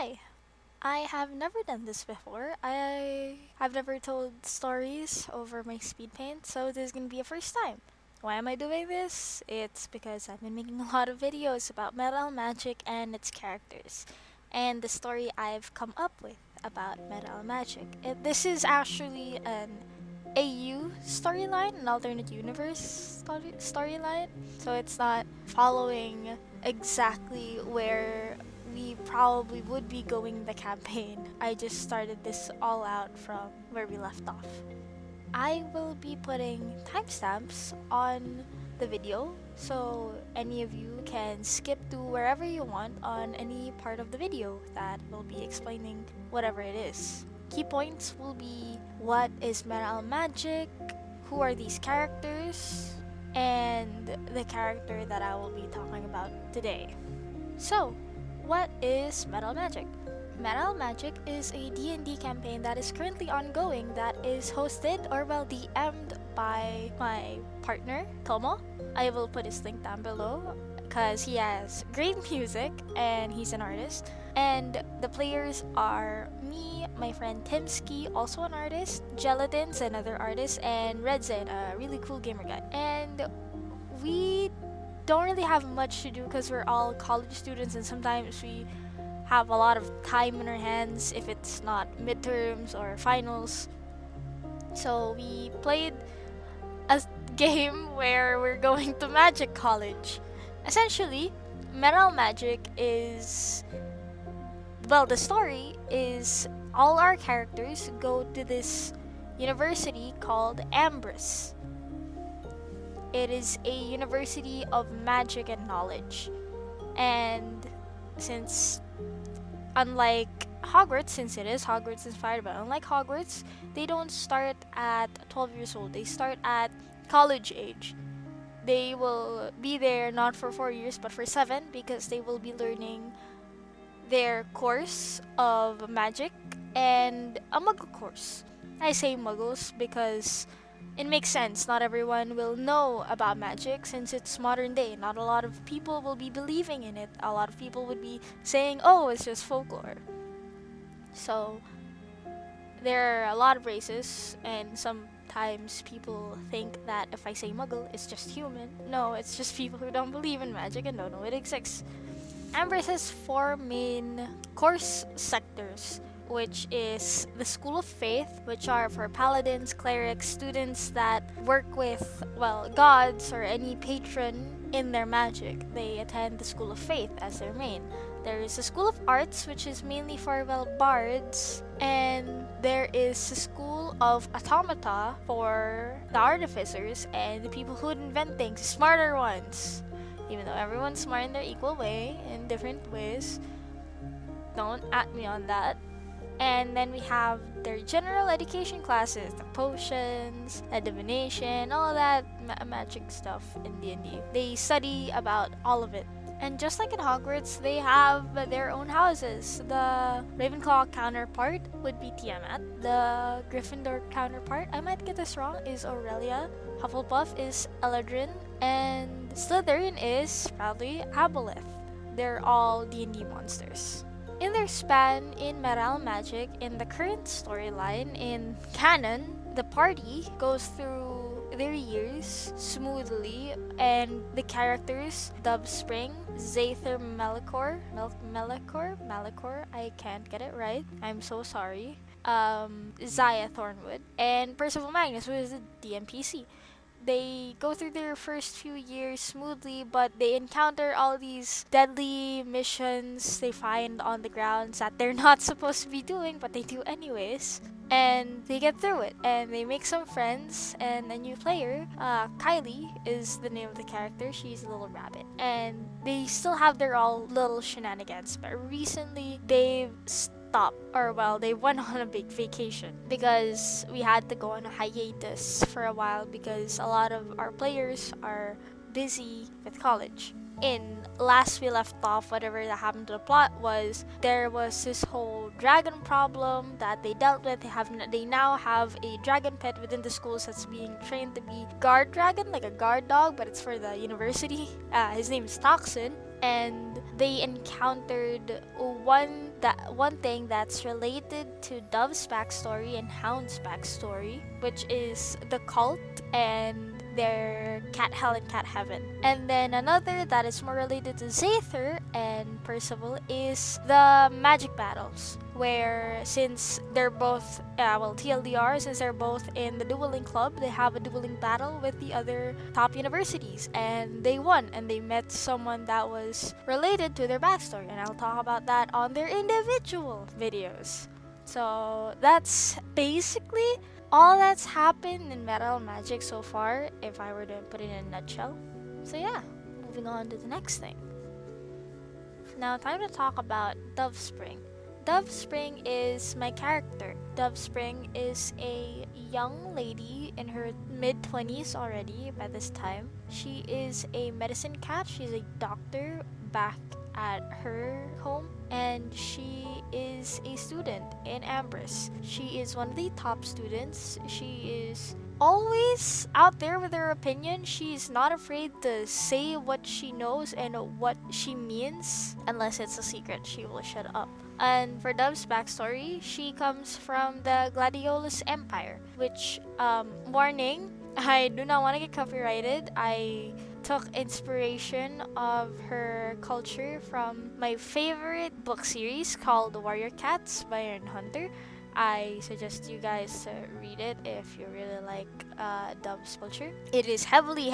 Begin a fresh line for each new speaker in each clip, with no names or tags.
Hi! I have never done this before. I have never told stories over my speed paint, so this is gonna be a first time. Why am I doing this? It's because I've been making a lot of videos about metal magic and its characters, and the story I've come up with about metal magic. This is actually an AU storyline, an alternate universe storyline, so it's not following exactly where we probably would be going the campaign. I just started this all out from where we left off. I will be putting timestamps on the video so any of you can skip to wherever you want on any part of the video that will be explaining whatever it is. Key points will be what is metal magic, who are these characters, and the character that I will be talking about today. So, what is Metal Magic? Metal Magic is a D&D campaign that is currently ongoing that is hosted or DM'd by my partner, Tomo. I will put his link down below because he has great music and he's an artist. And the players are me, my friend Timski, also an artist, Gelatins, another artist, and Redzen, a really cool gamer guy. And we don't really have much to do because we're all college students and sometimes we have a lot of time in our hands if it's not midterms or finals. So we played a game where we're going to Magic College. Essentially, Metal Magic is, the story is all our characters go to this university called Ambrose. It is a university of magic and knowledge. And since, unlike Hogwarts, since it is Hogwarts inspired, but unlike Hogwarts, they don't start at 12 years old. They start at college age. They will be there not for 4 years, but for 7 because they will be learning their course of magic and a muggle course. I say muggles because it makes sense. Not everyone will know about magic since it's modern day. Not a lot of people will be believing in it. A lot of people would be saying, oh, it's just folklore. So, there are a lot of races, and sometimes people think that if I say muggle, it's just human. No, it's just people who don't believe in magic and don't know it exists. Ambrose has 4 main course sectors, which is the School of Faith, which are for paladins, clerics, students that work with, gods or any patron in their magic. They attend the School of Faith as their main. There is a School of Arts, which is mainly for, bards. And there is a School of Automata for the artificers and the people who invent things, smarter ones. Even though everyone's smart in their equal way, in different ways. Don't at me on that. And then we have their general education classes, the potions, the divination, all that magic stuff in D&D. They study about all of it. And just like in Hogwarts, they have their own houses. The Ravenclaw counterpart would be Tiamat. The Gryffindor counterpart, I might get this wrong, is Aurelia. Hufflepuff is Eladrin. And Slytherin is probably Aboleth. They're all D&D monsters. In their span in Metal Magic, in the current storyline, in canon, the party goes through their years smoothly, and the characters, Dubspring, Zather Malachor, I can't get it right, I'm so sorry, Zaya Thornwood, and Percival Magnus, who is the DMPC. They go through their first few years smoothly, but they encounter all these deadly missions they find on the grounds that they're not supposed to be doing, but they do anyways. And they get through it, and they make some friends, and a new player, Kylie is the name of the character, she's a little rabbit. And they still have their all little shenanigans, but recently they've stopped, they went on a big vacation because we had to go on a hiatus for a while because a lot of our players are busy with college. In last we left off, whatever that happened to the plot was there was this whole dragon problem that they dealt with. They now have a dragon pet within the schools that's being trained to be guard dragon, like a guard dog, but it's for the university. His name is Toxin. and they encountered one thing that's related to Dove's backstory and Hound's backstory, which is the cult and their cat hell and cat heaven. And then another that is more related to Zather and Percival is the magic battles, where since they're both TLDR, since they're both in the dueling club, they have a dueling battle with the other top universities, and they won, and they met someone that was related to their backstory, and I'll talk about that on their individual videos. So that's basically all that's happened in Metal Magic so far, if I were to put it in a nutshell. So yeah, moving on to the next thing. Now, time to talk about Dove Spring. Dove Spring is my character. Dove Spring is a young lady in her mid-20s already by this time. She is a medicine cat. She's a doctor back at her home, and she is a student in Ambrose. She is one of the top students. She is always out there with her opinion. She's not afraid to say what she knows and what she means. Unless it's a secret, she will shut up. And for Dove's backstory, she comes from the Gladiolus Empire, which, warning, I do not want to get copyrighted. I took inspiration of her culture from my favorite book series called Warrior Cats by Aaron Hunter. I suggest you guys to read it if you really like Dove's culture. It is heavily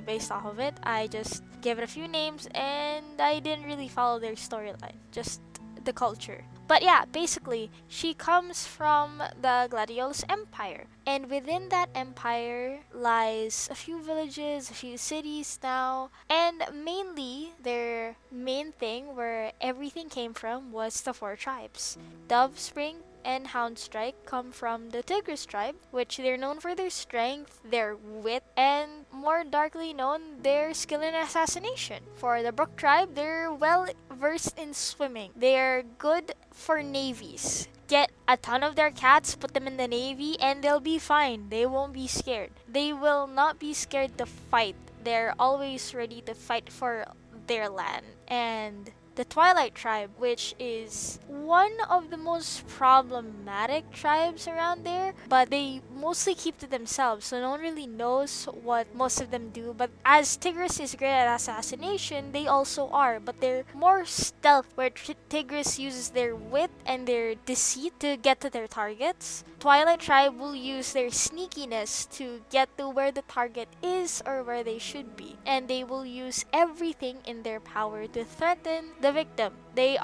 based off of it. I just gave it a few names and I didn't really follow their storyline, just the culture. But yeah, basically, she comes from the Gladiolus Empire. And within that empire lies a few villages, a few cities now. And mainly, their main thing where everything came from was the 4 tribes. Dove Spring and Houndstrike come from the Tigris tribe, which they're known for their strength, their wit, and more darkly known, their skill in assassination. For the Brook tribe, they're well versed in swimming. They're good for navies. Get a ton of their cats, put them in the navy, and they'll be fine. They won't be scared. They will not be scared to fight. They're always ready to fight for their land. And the Twilight tribe, which is one of the most problematic tribes around there, but they mostly keep to themselves, so no one really knows what most of them do. But as Tigris is great at assassination, they also are, but they're more stealth, where Tigris uses their wit and their deceit to get to their targets. Twilight tribe will use their sneakiness to get to where the target is or where they should be, and they will use everything in their power to threaten the victim. They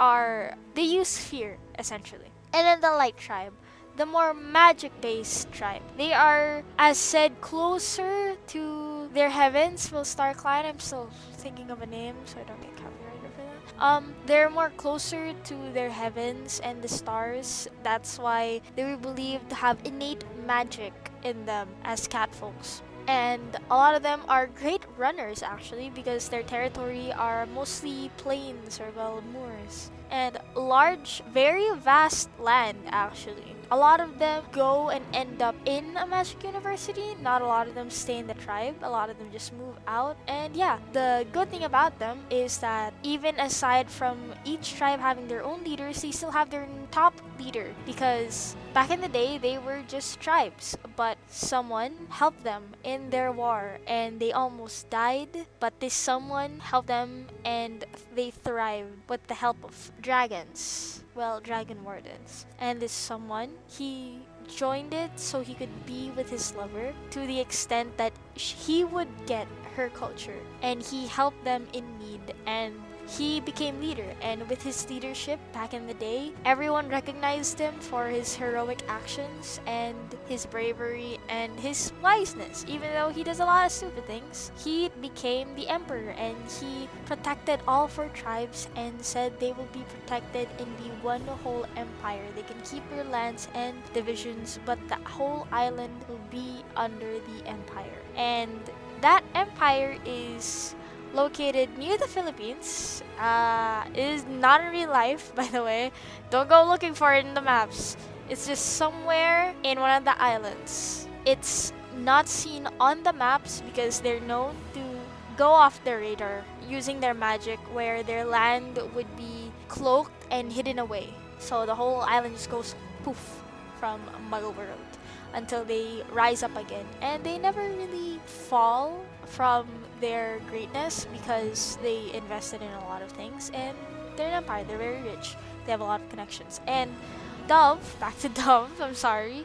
use fear, essentially. And then the Light tribe, the more magic-based tribe. They are, as said, closer to their heavens. Will Starcline, I'm still thinking of a name so I don't get copyrighted for that. They're more closer to their heavens and the stars. That's why they were believed to have innate magic in them as cat folks. And a lot of them are great runners, actually, because their territory are mostly plains or moors and large, very vast land, actually. A lot of them go and end up in a magic university. Not a lot of them stay in the tribe. A lot of them just move out. And yeah, the good thing about them is that even aside from each tribe having their own leaders, they still have their top leader, because back in the day, they were just tribes, but someone helped them in their war and they almost died, but this someone helped them and they thrived with the help of dragons. Well, dragon wardens. And this someone, he joined it so he could be with his lover, to the extent that he would get her culture and he helped them in need, and he became leader. And with his leadership back in the day, everyone recognized him for his heroic actions and his bravery and his wiseness. Even though he does a lot of stupid things, he became the emperor and he protected all 4 tribes and said they will be protected and be one whole empire. They can keep their lands and divisions, but the whole island will be under the empire. And that empire is located near the Philippines. It is not in real life, by the way. Don't go looking for it in the maps. It's just somewhere in one of the islands. It's not seen on the maps because they're known to go off the radar using their magic, where their land would be cloaked and hidden away. So the whole island just goes poof from Muggle World until they rise up again. And they never really fall from their greatness because they invested in a lot of things, and they're an empire, they're very rich, they have a lot of connections. And Dove, back to Dove, I'm sorry.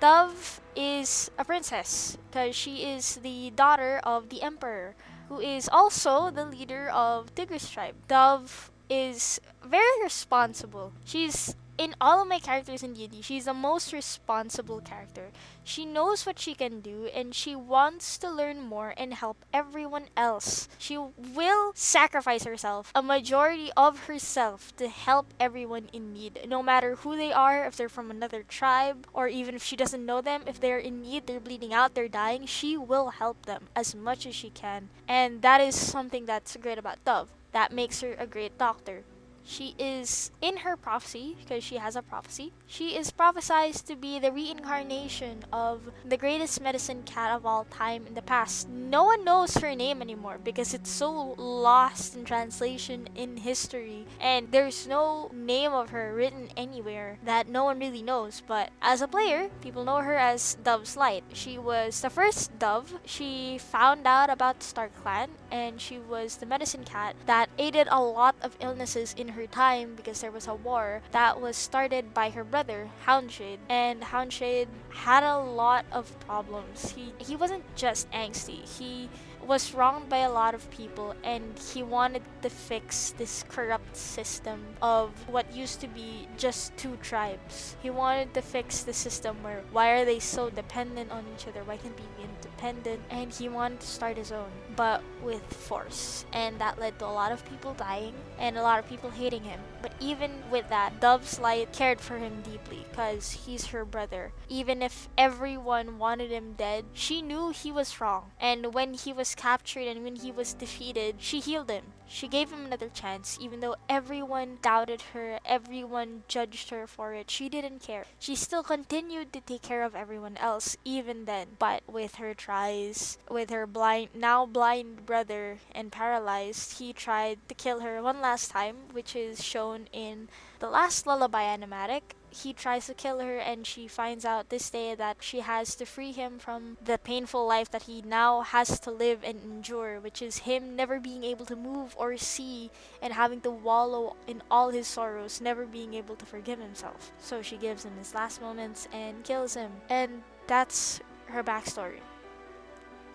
Dove is a princess because she is the daughter of the emperor, who is also the leader of Tigris tribe. Dove is very responsible. She's in all of my characters in D&D, she's the most responsible character. She knows what she can do, and she wants to learn more and help everyone else. She will sacrifice herself, a majority of herself, to help everyone in need, no matter who they are, if they're from another tribe, or even if she doesn't know them. If they're in need, they're bleeding out, they're dying, she will help them as much as she can. And that is something that's great about Dove. That makes her a great doctor. She is, in her prophecy, because she has a prophecy, she is prophesied to be the reincarnation of the greatest medicine cat of all time in the past. No one knows her name anymore because it's so lost in translation in history, and there's no name of her written anywhere that no one really knows. But as a player, people know her as Dove's Light. She was the first Dove. She found out about the Stark clan, and she was the medicine cat that aided a lot of illnesses in her time because there was a war that was started by her brother Houndshade, and Houndshade had a lot of problems. He wasn't just angsty. He was wronged by a lot of people, and he wanted to fix this corrupt system of what used to be just two tribes. He wanted to fix the system where why are they so dependent on each other? Why can't they be independent? And he wanted to start his own, but with force, and that led to a lot of people dying and a lot of people hating him. But even with that, Dove's Light cared for him deeply because he's her brother. Even if everyone wanted him dead, she knew he was wrong, and when he was captured and when he was defeated, she healed him. She gave him another chance. Even though everyone doubted her, everyone judged her for it, she didn't care. She still continued to take care of everyone else even then. But with her tries, with her now blind brother and paralyzed, he tried to kill her one last time, which is shown in the last lullaby animatic. He tries to kill her, and she finds out this day that she has to free him from the painful life that he now has to live and endure, which is him never being able to move or see and having to wallow in all his sorrows, never being able to forgive himself. So she gives him his last moments and kills him. And that's her backstory.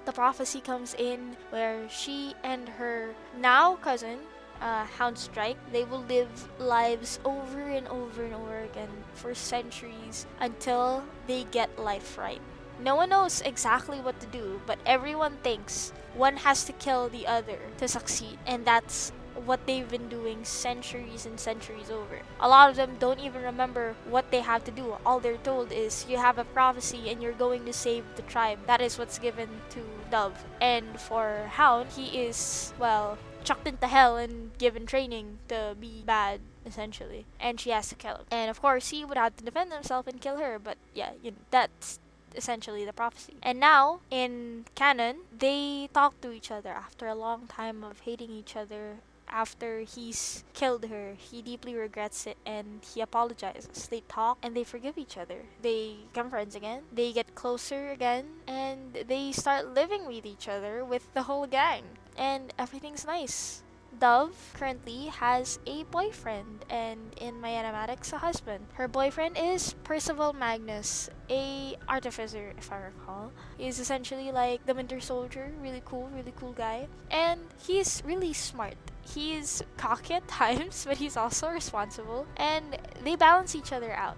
The prophecy comes in where she and her now cousin, Houndstrike, they will live lives over and over and over again for centuries until they get life right. No one knows exactly what to do, but everyone thinks one has to kill the other to succeed, and that's what they've been doing centuries and centuries over. A lot of them don't even remember what they have to do. All they're told is you have a prophecy and you're going to save the tribe. That is what's given to Dove. And for Hound, he is, well, chucked into hell and given training to be bad, essentially. And she has to kill him. And of course, he would have to defend himself and kill her, but yeah, that's essentially the prophecy. And now, in canon, they talk to each other after a long time of hating each other. After he's killed her, he deeply regrets it and he apologizes. They talk and they forgive each other. They become friends again. They get closer again, and they start living with each other with the whole gang. And everything's nice. Dove currently has a boyfriend, and in my animatics, a husband. Her boyfriend is Percival Magnus, a artificer, if I recall. He's essentially like the Winter Soldier, really cool guy. And he's really smart. He's cocky at times, but he's also responsible, and they balance each other out.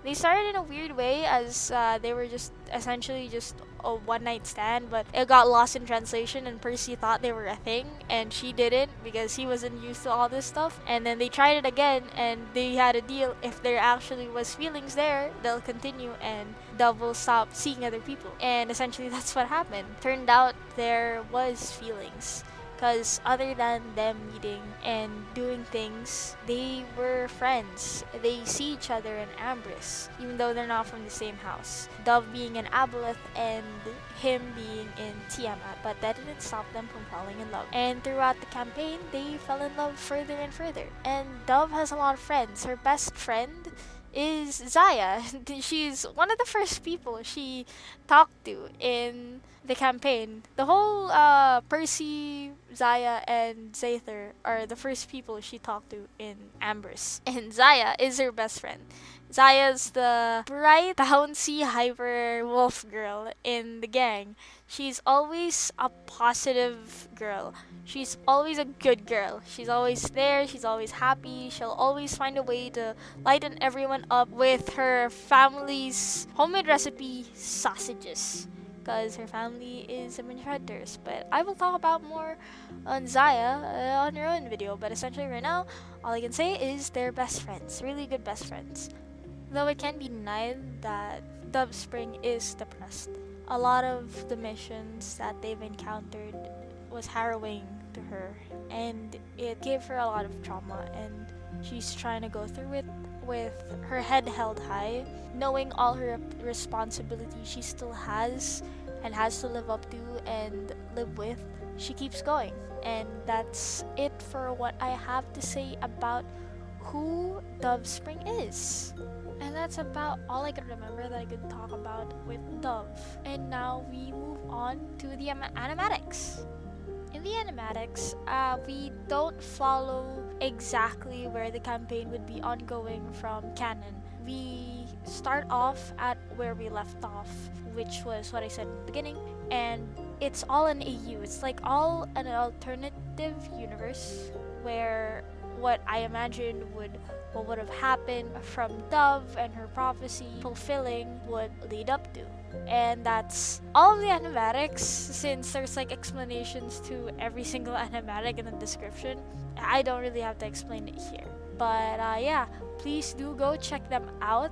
They started in a weird way as they were just essentially just a one-night stand, but it got lost in translation, and Percy thought they were a thing and she didn't because he wasn't used to all this stuff. And then they tried it again, and they had a deal: if there actually was feelings there, they'll continue and Dove will stop seeing other people. And essentially that's what happened. Turned out there was feelings, because other than them meeting and doing things, they were friends. They see each other in Ambrose, even though they're not from the same house. Dove being in Aboleth and him being in Tiamat, but that didn't stop them from falling in love. And throughout the campaign, they fell in love further and further. And Dove has a lot of friends. Her best friend is Zaya. She's one of the first people she talked to in the campaign. The whole Percy, Zaya, and Zather are the first people she talked to in Ambrose. And Zaya is her best friend. Zaya's the bright, bouncy, hyper wolf girl in the gang. She's always a positive girl. She's always a good girl. She's always there. She's always happy. She'll always find a way to lighten everyone up with her family's homemade recipe sausages. Because her family is a hunters. But I will talk about more on Zaya on her own video. But essentially right now, all I can say is they're best friends. Really good best friends. Though it can't be denied that Dove Spring is depressed. A lot of the missions that they've encountered was harrowing to her, and it gave her a lot of trauma, and she's trying to go through it with her head held high, knowing all her responsibilities she still has and has to live up to and live with. She keeps going, and that's it for what I have to say about who Dove Spring is. And that's about all I could remember that I could talk about with Dove. And now we move on to the animatics. In the animatics, we don't follow exactly where the campaign would be ongoing from canon. We start off at where we left off, which was what I said in the beginning, and it's all an AU. It's like all an alternative universe where what I imagined what would have happened from Dove and her prophecy fulfilling would lead up to. And that's all of the animatics, since there's like explanations to every single animatic in the description. I don't really have to explain it here. But yeah, please do go check them out.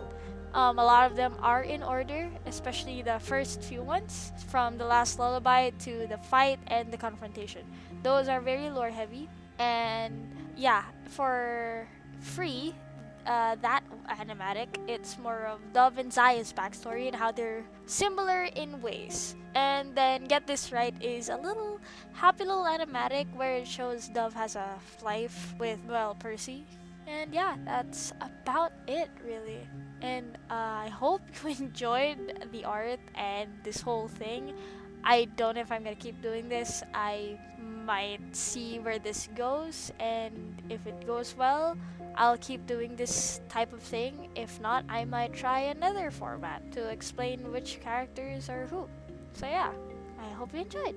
A lot of them are in order, especially the first few ones, from the last lullaby to the fight and the confrontation. Those are very lore heavy. And yeah, for free, that animatic, it's more of Dove and Zaya's backstory and how they're similar in ways. And then Get This Right is a little happy little animatic where it shows Dove has a life with, well, Percy. And yeah, that's about it really. And I hope you enjoyed the art and this whole thing. I don't know if I'm gonna keep doing this. I might see where this goes, and if it goes well, I'll keep doing this type of thing. If not, I might try another format to explain which characters are who. So yeah, I hope you enjoyed.